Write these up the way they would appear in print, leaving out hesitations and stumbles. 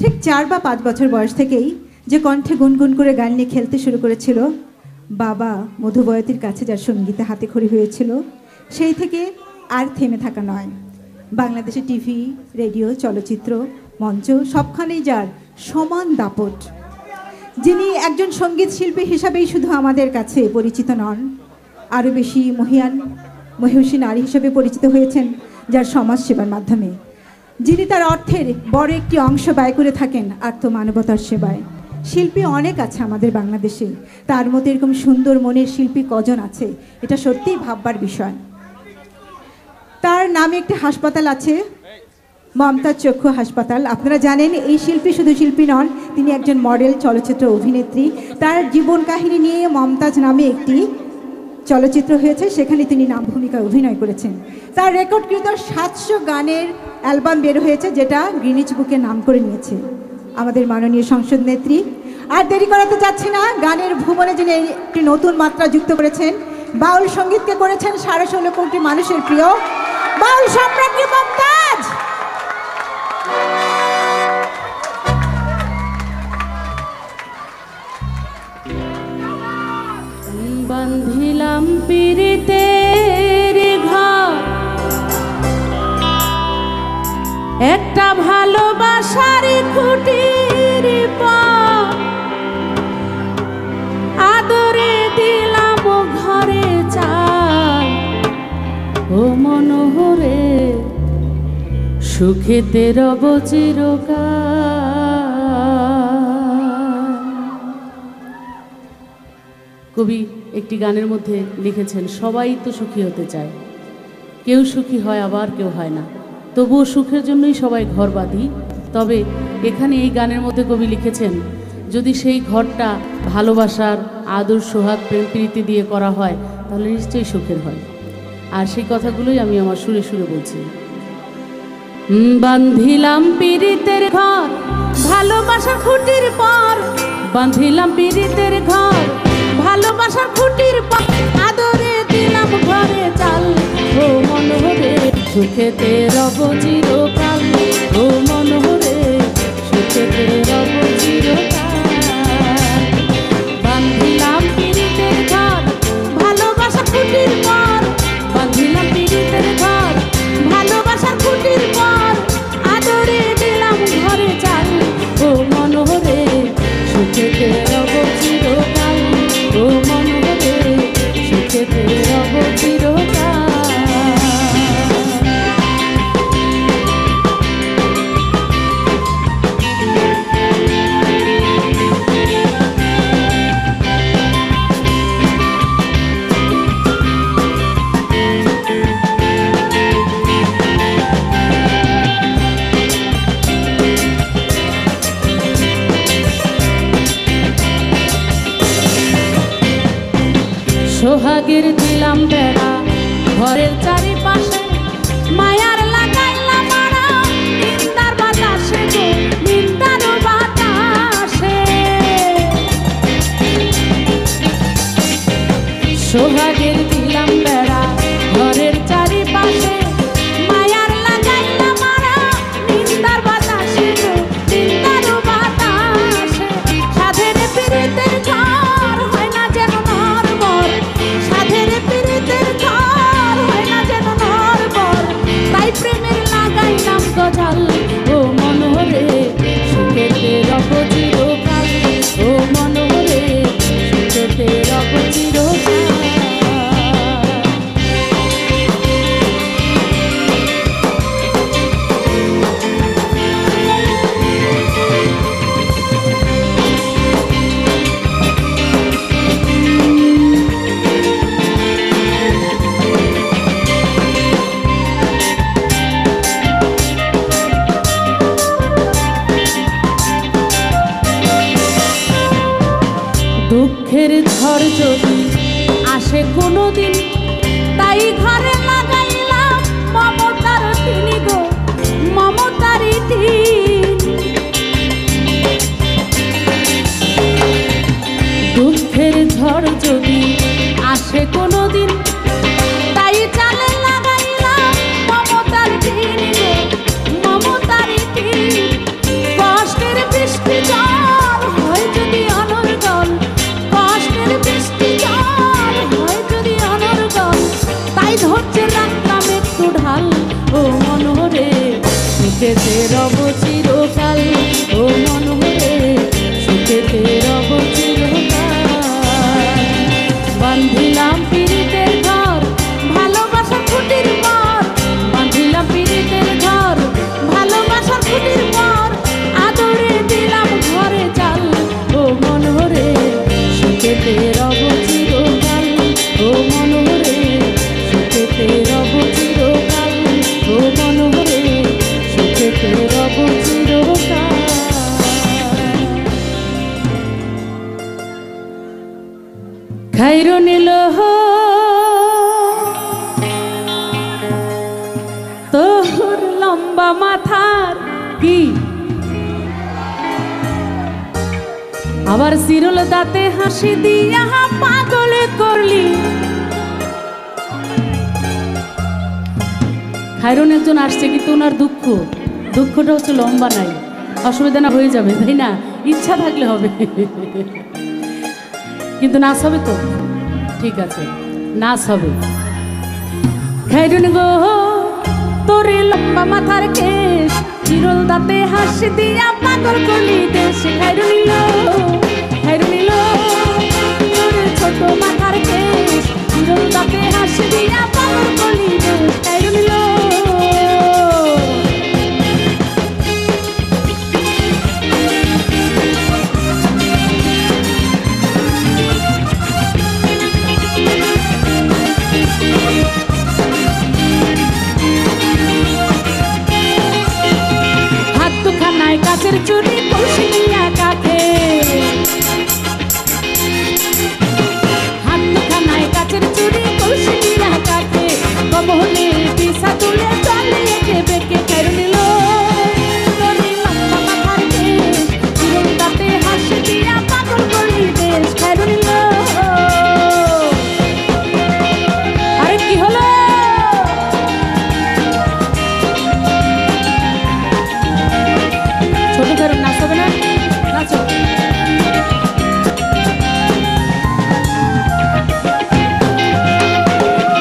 ঠিক 4 বা 5 বছর বয়স থেকেই যে কণ্ঠে গুনগুন করে গান নিয়ে খেলতে শুরু করেছিল, বাবা মধুবয়তির কাছে যার সঙ্গীতে হাতে খড়ি হয়েছিল, সেই থেকে আর থেমে থাকা নয়। বাংলাদেশে টিভি, রেডিও, চলচ্চিত্র, মঞ্চ সবখানেই যার সমান দাপট। যিনি একজন সঙ্গীত শিল্পী হিসাবেই শুধু আমাদের কাছে পরিচিত নন, আরও বেশি মহিষী নারী হিসেবে পরিচিত হয়েছেন যার সমাজসেবার মাধ্যমে। যিনি তার অর্থের বড় একটি অংশ ব্যয় করে থাকেন আত্মমানবতার সেবায়। শিল্পী অনেক আছে আমাদের বাংলাদেশে, তার মতো এরকম সুন্দর মনের শিল্পী কজন আছে, এটা সত্যিই ভাববার বিষয়। তার নামে একটি হাসপাতাল আছে, মমতাজ চক্ষু হাসপাতাল। আপনারা জানেন এই শিল্পী শুধু শিল্পী নন, তিনি একজন মডেল, চলচ্চিত্র অভিনেত্রী। তার জীবন কাহিনী নিয়ে মমতাজ নামে একটি চলচ্চিত্র হয়েছে, সেখানে তিনি নাম ভূমিকায় অভিনয় করেছেন। তার রেকর্ডকৃত 700 গানের অ্যালবাম বের হয়েছে, যেটা গ্রিনিচ বুকে নাম করে নিয়েছে আমাদের মাননীয় সংসদ নেত্রী। আর দেরি করাতে চাচ্ছি না, গানের ভুবনে যিনি একটি নতুন মাত্রা যুক্ত করেছেন, বাউল সঙ্গীতকে করেছেন 16.5 কোটি মানুষের প্রিয় বাউল সম্রাজ্ঞী মমতাজ। বান্ধিলাম পিরিতের ঘর, একটা ভালোবাসার খুঁটির পর, আদরে দিলাম ঘরে চাল, ও মনোহরে সুখেতে রব চিরকাল। কবি একটি গানের মধ্যে লিখেছেন, সবাই তো সুখী হতে চায়, কেউ সুখী হয় আবার কেউ হয় না, তবুও সুখের জন্যই সবাই ঘর বাঁধি। তবে এখানে এই গানের মধ্যে কবি লিখেছেন, যদি সেই ঘরটা ভালোবাসার আদর, সোহাগ, প্রেম প্রীতি দিয়ে করা হয়, তাহলে নিশ্চয়ই সুখের হয়। আর সেই কথাগুলোই আমি আমার সুরে সুরে বলছি। বান্ধিলাম পীড়িতের ঘর, ভালোবাসার খুঁটির পর, বান্ধিলাম পীড়িতের ঘর, ভালোবাসার খুঁটির পর, আদরে দিলাম ঘরে চাল, ও মনোহরে সুখেতে রব চিরকাল, ও মনোহরে সুখেতে রব চিরকাল। বান্ধিলাম পীড়িতের ঘর, ভালোবাসার খুঁটির পর, বান্ধিলাম পীড়িতের ঘর, ভালোবাসার খুঁটির পর, আদরে দিলাম ঘরে চাল, ও মনোহরে সুখেতে রব চিরকাল, ও মনোহরে সুখেতে রব চিরকাল। সোহাগের দিলাম বেড়া ঘরের চারিপাশে, মায়ার লাগাইলাম মারা নিন্দার বাতাসে গো, নিন্দার বাতাসে। সোহাগের দিলাম বেড়া ঘরের চারিপাশে, মায়ার লাগাইলাম মারা নিন্দার বাতাসে গো, নিন্দার বাতাসে। সাধের পীড়িতের ঘর হয় না যেন নরবর, সাধের পীড়িতের ঘর হয় না যেন নরবর, তাই প্রেমের লাগাইলাম গজাল, ও মনোহরে সুখেতে রব চিরকাল, ও মনোহরে সুখেতে রব চিরকাল। দুঃখের ঝড় যদি আসে কোনোদিন, তাই ঘরে লাগাইলাম মমতার টিন গো, মমতার টিন। দুঃখের ঝড় যদি আসে কোনোদিন, তাই চালে লাগাইলাম মমতার টিন গো, মমতার টিন। কষ্টের খাইরো নিল তোর লম্বা মাথার কি আবার সিরল দাঁতে হাসি দিয়া পাগল করলি। খাইরুন একজন আসছে কিন্তু ওনার দুঃখটা হচ্ছে লম্বা নাই, অসুবিধা না হয়ে যাবে তাই না, ইচ্ছা থাকলে হবে কিন্তু নাচ হবে তো, ঠিক আছে নাচ হবে। খাইরুন গো তোরে লম্বা মাথার কেশ চিরল দাঁতে হাসি দিয়া পাগল করলি দেশ। খাইরুন তোরে ছোট মাথার কেশ চিরল দাঁতে হাসি দিয়া পাগল করলি দেশ। খাইরুন কাচের চুরি কলসি নিয়া কাকে, হাত দুখানায় কাচের চুরি কলসি নিয়া কাকে, কমহলে পিসা তুলে চলে একে বেঁকে। খাইরুন নিল তোরে লম্বা মাথার কেশ চিরল দাঁতে হাসি দিয়া পাগল করলি দেশ। খাইরুন নিল আরে কি হলো নাচ হবে না, নাচো।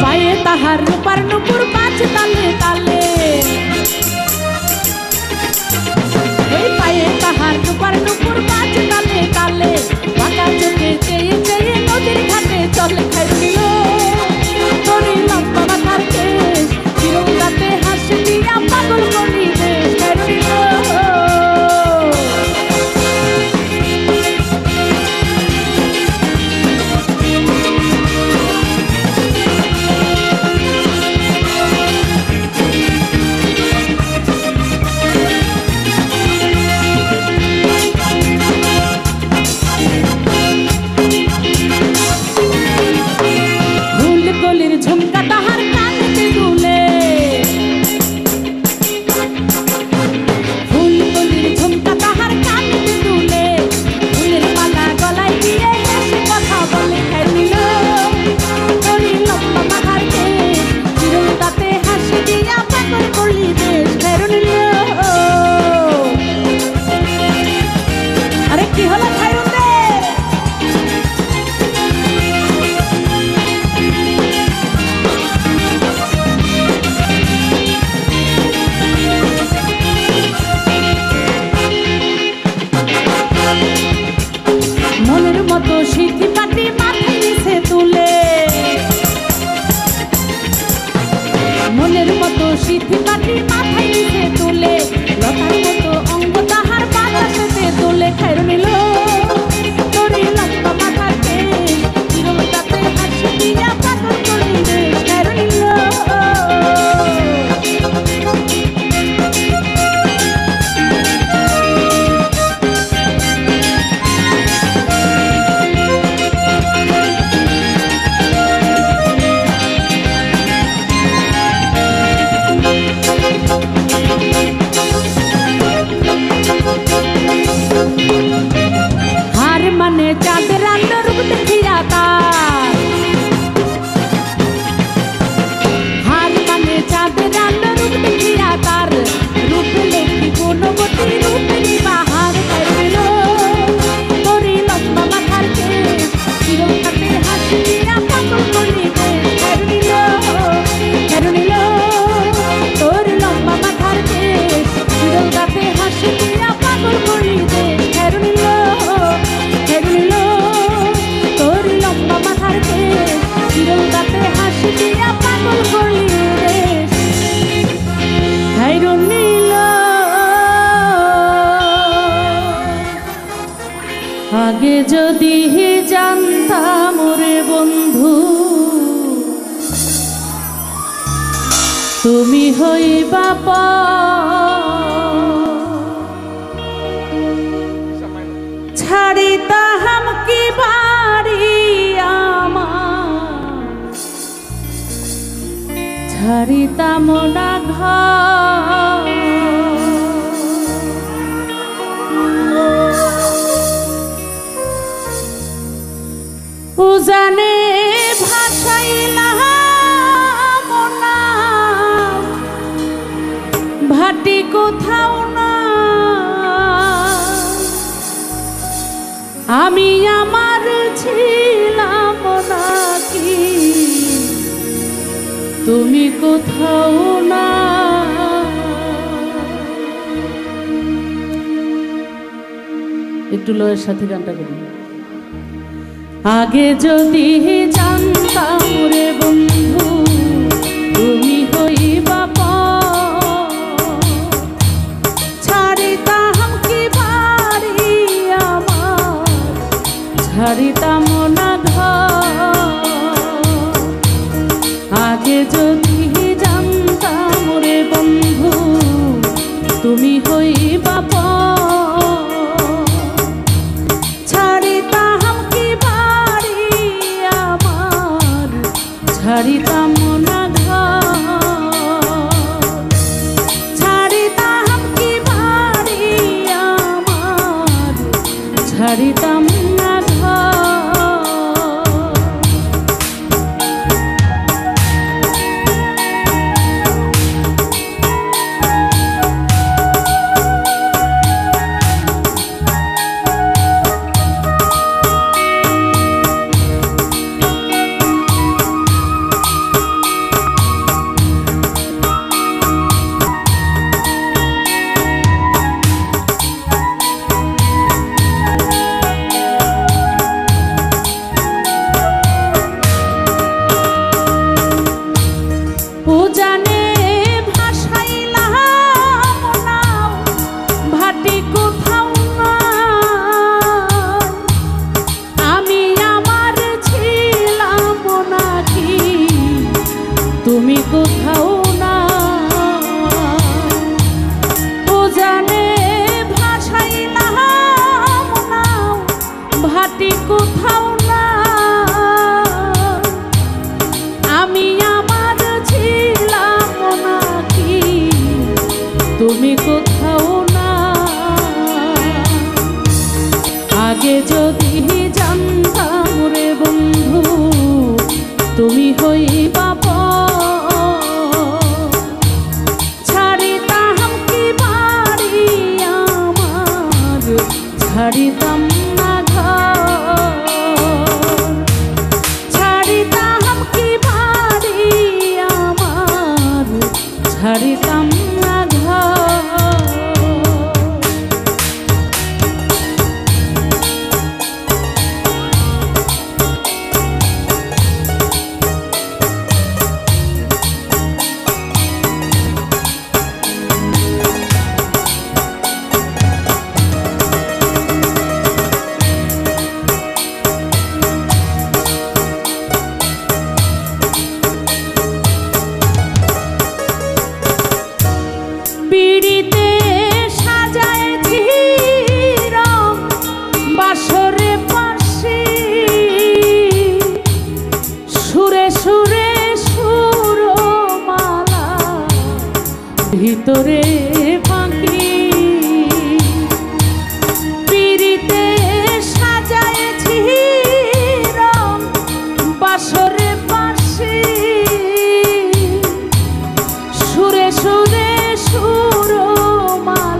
পায়ে তাহার রূপার নুপুর বাজ তালে তালে, ওই পায়ে তাহার রূপার নুপুর বাজ তালে তালে, বাঁকা চোখে চেয়ে চেয়ে নদীর ঘাটে চলে। খাইরুন নিল তোরে লম্বা মাথার কেশ চিরল দাঁতে হাসি দিয়া পাগল করলি দেশ। খাইরুন নিল ঝুমকা তাহার কানেতে দুলে, ফুলকলির ঝুমকা তাহার কানেতে দুলে, ফুলের মালা গলায় দিয়ে এসে কথা বলে। খাইরুন নিল তোরে লম্বা মাথার কেশ চিরল দাঁতে হাসি দিয়া পাগল করলি দেশ। খাইরুন নিল আরে কি হলো খাইরুন দে মনের মতো সিদ্ধি পাটি মাথায় নিচে তুলে, মনের মতো সিদ্ধি পাটি মাথায় নিচে তুলে, লতার মতো অঙ্গ তাহার বাতাসেতে তোলে। খাইরুন নিল তোরে লম্বা মাথার কেশ চিরল দাঁতে হাসি দিয়া পাগল করলি দেশ। খাইরুন নিল হার মানে চাঁদের আলো রূপ দেখিয়া তার, হার মানে চাঁদের আলো রূপ দেখিয়া তার, রূপে লক্ষ্মী গুণবতী রূপেরই বাহার। খাইরুন নিল তোরে লম্বা মাথার কেশ চিরল দাঁতে হাসি দিয়া পাগল করলি দেশ। খাইরুন নিল তোরে লম্বা মাথার কেশ চিরল দাঁতে হাসি দিয়া পাগল করলি দেশ। খাইরুন নিল তোরে লম্বা মাথার কেশ চিরল দাঁতে হাসি দিয়া পাগল করলি দেশ। খাইরুন নিল আগে যদি জানতাম রে বন্ধু তুমি হইবা ছাড়িতাম কি বাড়ি ছাড়িতাম না ঘর উজানে ভাসাইলাম না ভাটি কোথাও না আমি আমার ছিলাম নাকি তুমি কোথাও না একটু লয়ের সাথে গানটা করি আগে যদি জানতাম রে বন্ধু তুমি হইবা ছাড়িতাম কি বাড়ি আমার ছাড়িতাম না ঘর আগে যদি জানতাম রে বন্ধু তুমি হইবা ছাড়িতাম না ঘর ছাড়িতাম কি বাড়ি আমার ছাড়িতাম না উজানে ভাসাইলাম না ভাটি কোথাও না আমি আমার ছিলাম নাকি তুমি কোথাও না উজানে ভাসাইলাম না ভাটি কোথাও না আমি তুমি কোথাও না আগে যদি জানতাম রে বন্ধু তুমি হইবা ছাড়িতাম কি বাড়ি আমার ছাড়িতাম না